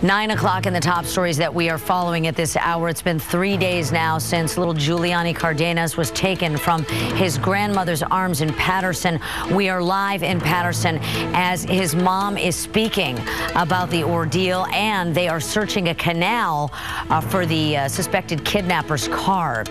9 o'clock in the top stories that we are following at this hour. It's been 3 days now since little Giuliani Cardenas was taken from his grandmother's arms in Paterson. We are live in Paterson as his mom is speaking about the ordeal, and they are searching a canal for the suspected kidnapper's car.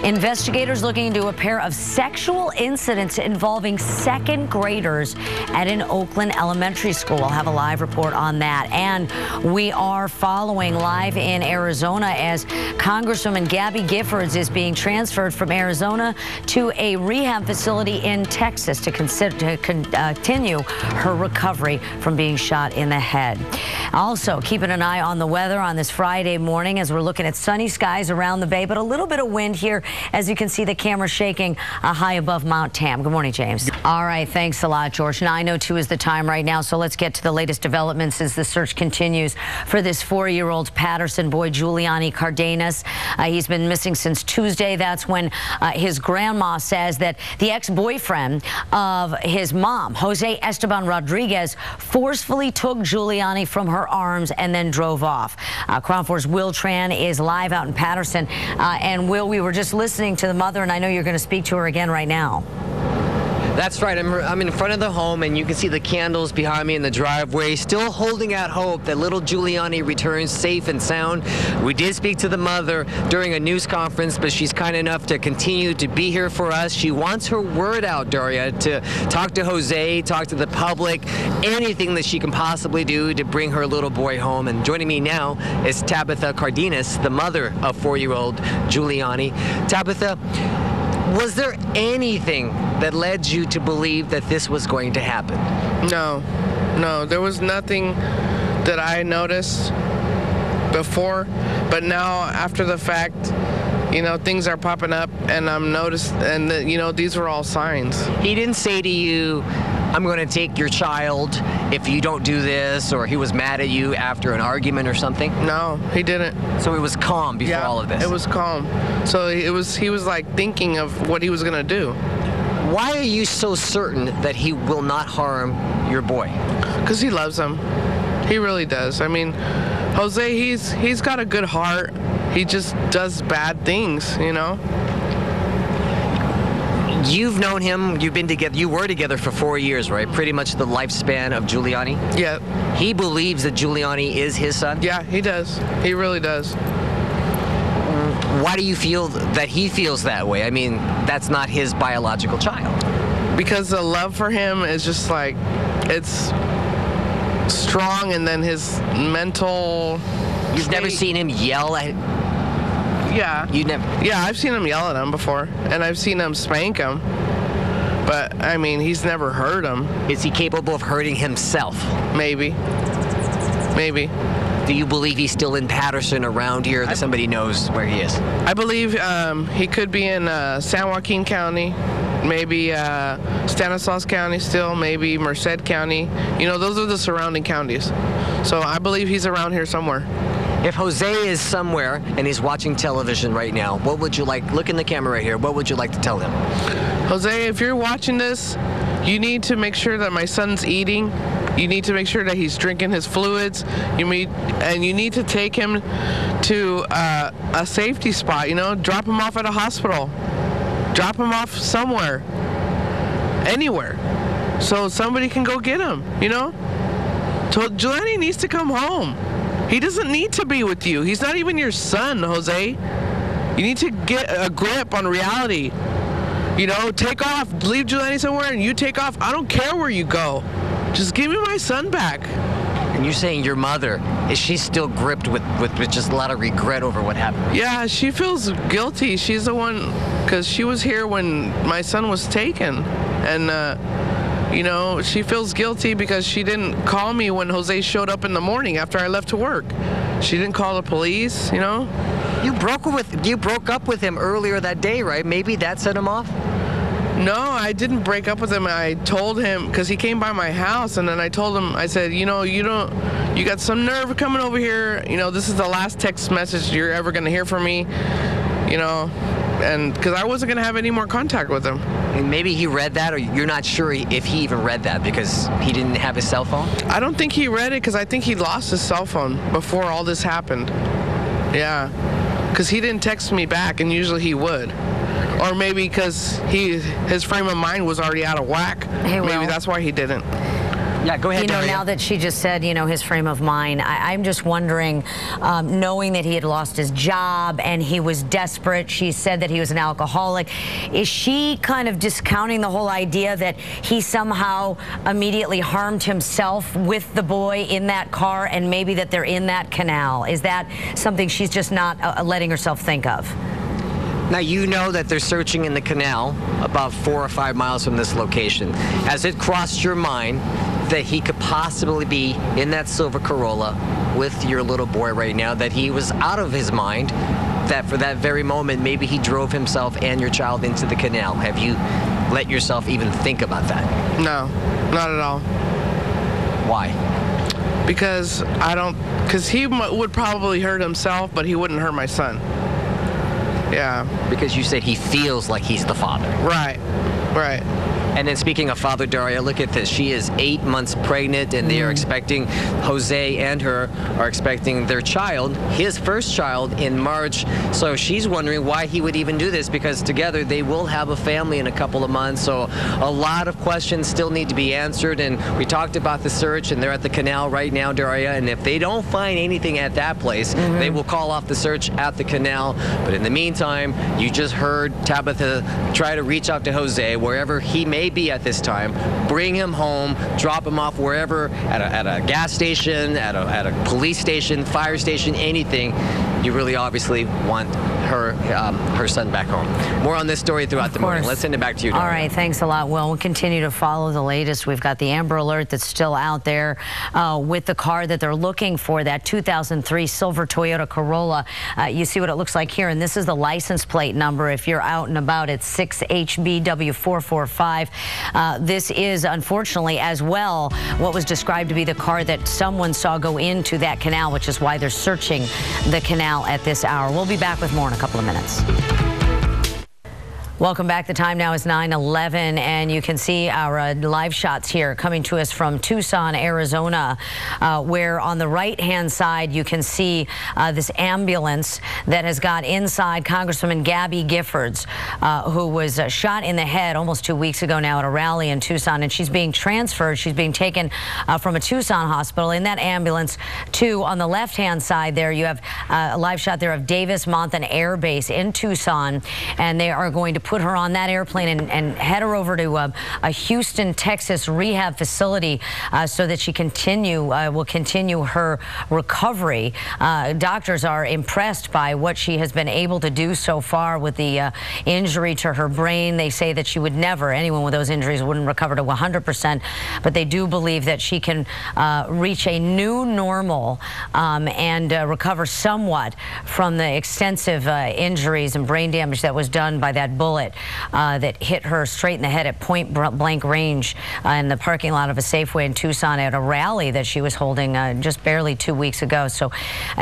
Investigators looking into a pair of sexual incidents involving second graders at an Oakland elementary school. I'll have a live report on that. And we are following live in Arizona as Congresswoman Gabby Giffords is being transferred from Arizona to a rehab facility in Texas to continue her recovery from being shot in the head. Also, keeping an eye on the weather on this Friday morning as we're looking at sunny skies around the bay, but a little bit of wind here as you can see the camera shaking high above Mount Tam. Good morning, James. All right, thanks a lot, George. 9:02 is the time right now, so let's get to the latest developments as the search continues for this 4-year-old Paterson boy, Giuliani Cardenas. He's been missing since Tuesday. That's when his grandma says that the ex-boyfriend of his mom, Jose Esteban Rodriguez, forcefully took Giuliani from her arms and then drove off. KRON 4's Will Tran is live out in Paterson. And Will, we were just listening to the mother, and I know you're going to speak to her again right now. That's right. I'm in front of the home, and you can see the candles behind me in the driveway, still holding out hope that little Giuliani returns safe and sound. We did speak to the mother during a news conference, but she's kind enough to continue to be here for us. She wants her word out, Daria, to talk to Jose, talk to the public, anything that she can possibly do to bring her little boy home. And joining me now is Tabitha Cardenas, the mother of 4-year-old Giuliani. Tabitha, was there anything that led you to believe that this was going to happen? No, there was nothing that I noticed before, but now after the fact, you know, things are popping up and I'm noticed, and you know, these were all signs. He didn't say to you, I'm going to take your child if you don't do this, or he was mad at you after an argument or something? No, he didn't. So it was calm before all of this? It was calm. So he was like thinking of what he was going to do. Why are you so certain that he will not harm your boy? Because he loves him. He really does. I mean, Jose, he's got a good heart. He just does bad things, you know? You've known him, you've been together, you were together for 4 years, right? Pretty much the lifespan of Giuliani? Yeah. He believes that Giuliani is his son? Yeah, he does. He really does. Why do you feel that he feels that way? I mean, that's not his biological child. Because the love for him is just like, it's strong, and then his mental... You've never seen him yell at... Yeah. You never... Yeah, I've seen him yell at him before, and I've seen him spank him. But, I mean, he's never hurt him. Is he capable of hurting himself? Maybe. Maybe. Do you believe he's still in Paterson around here, that somebody knows where he is? I believe he could be in San Joaquin County, maybe Stanislaus County still, maybe Merced County. You know, those are the surrounding counties. So I believe he's around here somewhere. If Jose is somewhere and he's watching television right now, what would you like, look in the camera right here, what would you like to tell him? Jose, if you're watching this, you need to make sure that my son's eating. You need to make sure that he's drinking his fluids. And you need to take him to a safety spot, you know, drop him off at a hospital. Drop him off somewhere, anywhere, so somebody can go get him, you know? So Giuliani needs to come home. He doesn't need to be with you. He's not even your son, Jose. You need to get a grip on reality. You know, take off, leave Giuliani somewhere, and you take off. I don't care where you go. Just give me my son back. And you're saying your mother, is she still gripped with just a lot of regret over what happened? Yeah, she feels guilty. She's the one, because she was here when my son was taken. And, you know, she feels guilty because she didn't call me when Jose showed up in the morning after I left to work. She didn't call the police, you know? You broke up with him earlier that day, right? Maybe that set him off? No, I didn't break up with him. I told him, because he came by my house, and then I told him, I said, you know, you got some nerve coming over here. You know, this is the last text message you're ever going to hear from me. you know, and because I wasn't going to have any more contact with him. And maybe he read that, or you're not sure if he even read that because he didn't have his cell phone? I don't think he read it because I think he lost his cell phone before all this happened. Yeah, because he didn't text me back, and usually he would. Or maybe because his frame of mind was already out of whack. Hey, maybe that's why he didn't. Yeah, go ahead, Daria. Now that she just said, his frame of mind, I'm just wondering, knowing that he had lost his job and he was desperate, she said that he was an alcoholic, is she kind of discounting the whole idea that he somehow immediately harmed himself with the boy in that car and maybe that they're in that canal? Is that something she's just not letting herself think of? Now, you know that they're searching in the canal about 4 or 5 miles from this location. Has it crossed your mind that he could possibly be in that silver Corolla with your little boy right now, that he was out of his mind, that for that very moment, maybe he drove himself and your child into the canal? Have you let yourself even think about that? No, not at all. Why? Because he would probably hurt himself, but he wouldn't hurt my son. Yeah. Because you said he feels like he's the father. Right. And then speaking of father, Daria, look at this. She is 8 months pregnant, and they are expecting, Jose and her are expecting their child, his first child, in March. So she's wondering why he would even do this, because together they will have a family in a couple of months. So a lot of questions still need to be answered. And we talked about the search, and they're at the canal right now, Daria. And if they don't find anything at that place, they will call off the search at the canal. But in the meantime, you just heard Tabitha try to reach out to Jose, wherever he may be at this time, bring him home, drop him off wherever, at a gas station, at a police station, fire station, anything. You really obviously want her son back home. More on this story throughout the morning. Let's send it back to you, Daria. All right, thanks a lot, Will. We'll continue to follow the latest. We've got the Amber Alert that's still out there with the car that they're looking for, that 2003 silver Toyota Corolla. You see what it looks like here, and this is the license plate number. If you're out and about, it's 6HBW445. This is, unfortunately, as well, what was described to be the car that someone saw go into that canal, which is why they're searching the canal at this hour. We'll be back with more in a couple of minutes. Welcome back. The time now is 9:11, and you can see our live shots here coming to us from Tucson, Arizona, where on the right-hand side you can see this ambulance that has got inside Congresswoman Gabby Giffords, who was shot in the head almost 2 weeks ago now at a rally in Tucson, and she's being transferred. She's being taken from a Tucson hospital in that ambulance to, on the left-hand side there, you have a live shot there of Davis-Monthan Air Base in Tucson, and they are going to put her on that airplane and head her over to a Houston, Texas rehab facility so that she will continue her recovery. Doctors are impressed by what she has been able to do so far with the injury to her brain. They say that she would never, anyone with those injuries wouldn't recover to 100%, but they do believe that she can reach a new normal and recover somewhat from the extensive injuries and brain damage that was done by that bullet that hit her straight in the head at point blank range in the parking lot of a Safeway in Tucson at a rally that she was holding just barely 2 weeks ago. So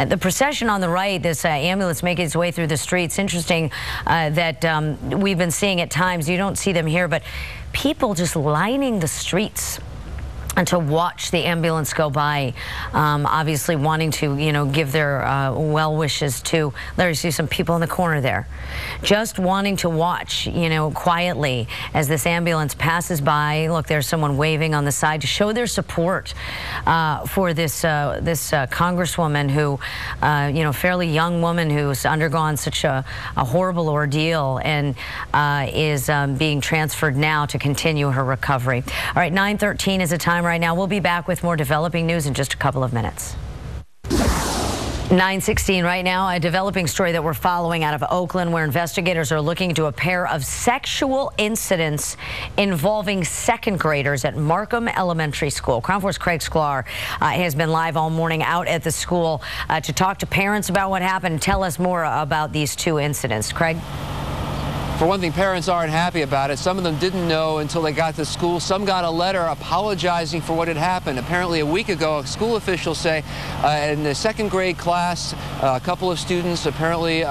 the procession on the right, this ambulance making its way through the streets. Interesting that we've been seeing at times, you don't see them here, but people just lining the streets and to watch the ambulance go by, obviously wanting to, give their well wishes to, Larry, see some people in the corner there, just wanting to watch, quietly as this ambulance passes by. Look, there's someone waving on the side to show their support for this congresswoman who, fairly young woman who's undergone such a horrible ordeal and is being transferred now to continue her recovery. All right, 9:13 is the time right now. We'll be back with more developing news in just a couple of minutes. 9:16 right now, a developing story that we're following out of Oakland, where investigators are looking into a pair of sexual incidents involving second graders at Markham Elementary School. KRON 4's Craig Sklar has been live all morning out at the school to talk to parents about what happened and tell us more about these two incidents. Craig? For one thing, parents aren't happy about it. Some of them didn't know until they got to school. Some got a letter apologizing for what had happened. Apparently, a week ago, school officials say in the second grade class, a couple of students apparently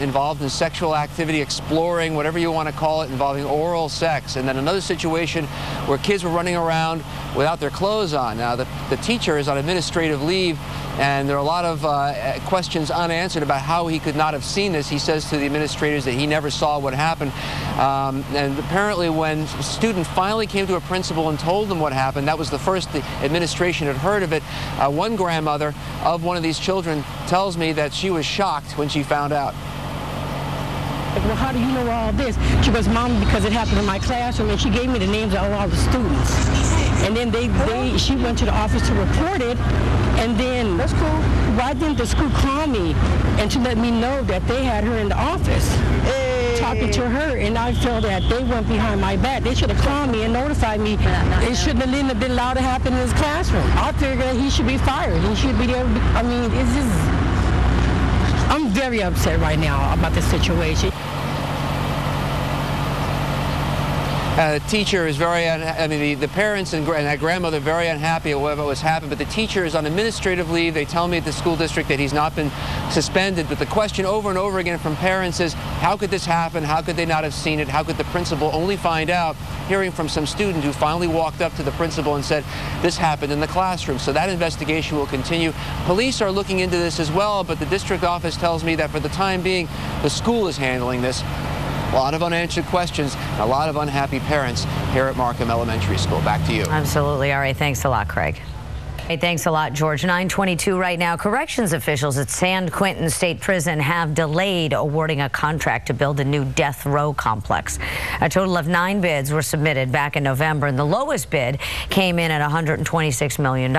involved in sexual activity, exploring, whatever you want to call it, involving oral sex. And then another situation where kids were running around without their clothes on. Now, the teacher is on administrative leave, and there are a lot of questions unanswered about how he could not have seen this. He says to the administrators that he never saw what happened. And apparently when a student finally came to a principal and told them what happened, that was the first the administration had heard of it. One grandmother of one of these children tells me that she was shocked when she found out. Well, how do you know all this? She goes, Mom, because it happened in my classroom, and she gave me the names of all the students. And then she went to the office to report it, and then that's cool. Why didn't the school call me and to let me know that they had her in the office talking to her? And I feel that they went behind my back. They should have called me and notified me. It shouldn't have been allowed to happen in his classroom. I figured that he should be fired. He should be there. I mean, it's just. I'm very upset right now about this situation. The teacher is very the parents and that grandmother very unhappy at what was happened, but the teacher is on administrative leave. They tell me at the school district that he's not been suspended, but the question over and over again from parents is, how could this happen? How could they not have seen it? How could the principal only find out? Hearing from some student who finally walked up to the principal and said, this happened in the classroom. So that investigation will continue. Police are looking into this as well, but the district office tells me that for the time being, the school is handling this. A lot of unanswered questions, and a lot of unhappy parents here at Markham Elementary School. Back to you. Absolutely. All right. Thanks a lot, Craig. Hey, thanks a lot, George. 9:22 right now. Corrections officials at San Quentin State Prison have delayed awarding a contract to build a new death row complex. A total of 9 bids were submitted back in November, and the lowest bid came in at $126 million.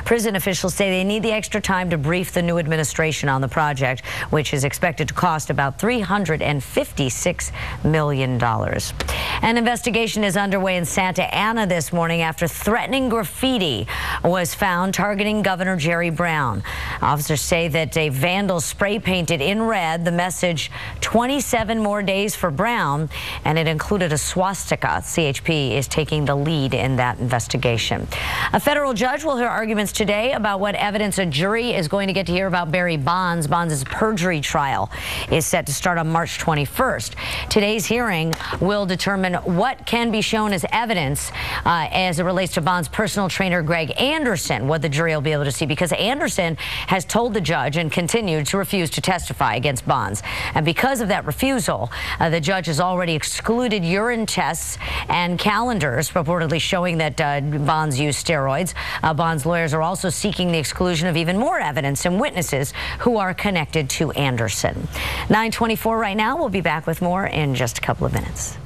Prison officials say they need the extra time to brief the new administration on the project, which is expected to cost about $356 million. An investigation is underway in Santa Ana this morning after threatening graffiti was found targeting Governor Jerry Brown. Officers say that a vandal spray painted in red the message 27 more days for Brown, and it included a swastika. CHP is taking the lead in that investigation. A federal judge will hear arguments today about what evidence a jury is going to get to hear about Barry Bonds. Bonds' perjury trial is set to start on March 21st. Today's hearing will determine what can be shown as evidence as it relates to Bonds' personal trainer Greg Anderson, what the jury will be able to see, because Anderson has told the judge and continued to refuse to testify against Bonds. And because of that refusal, the judge has already excluded urine tests and calendars purportedly showing that Bonds used steroids. Bonds' lawyers are also seeking the exclusion of even more evidence and witnesses who are connected to Anderson. 9:24 right now. We'll be back with more in just a couple of minutes.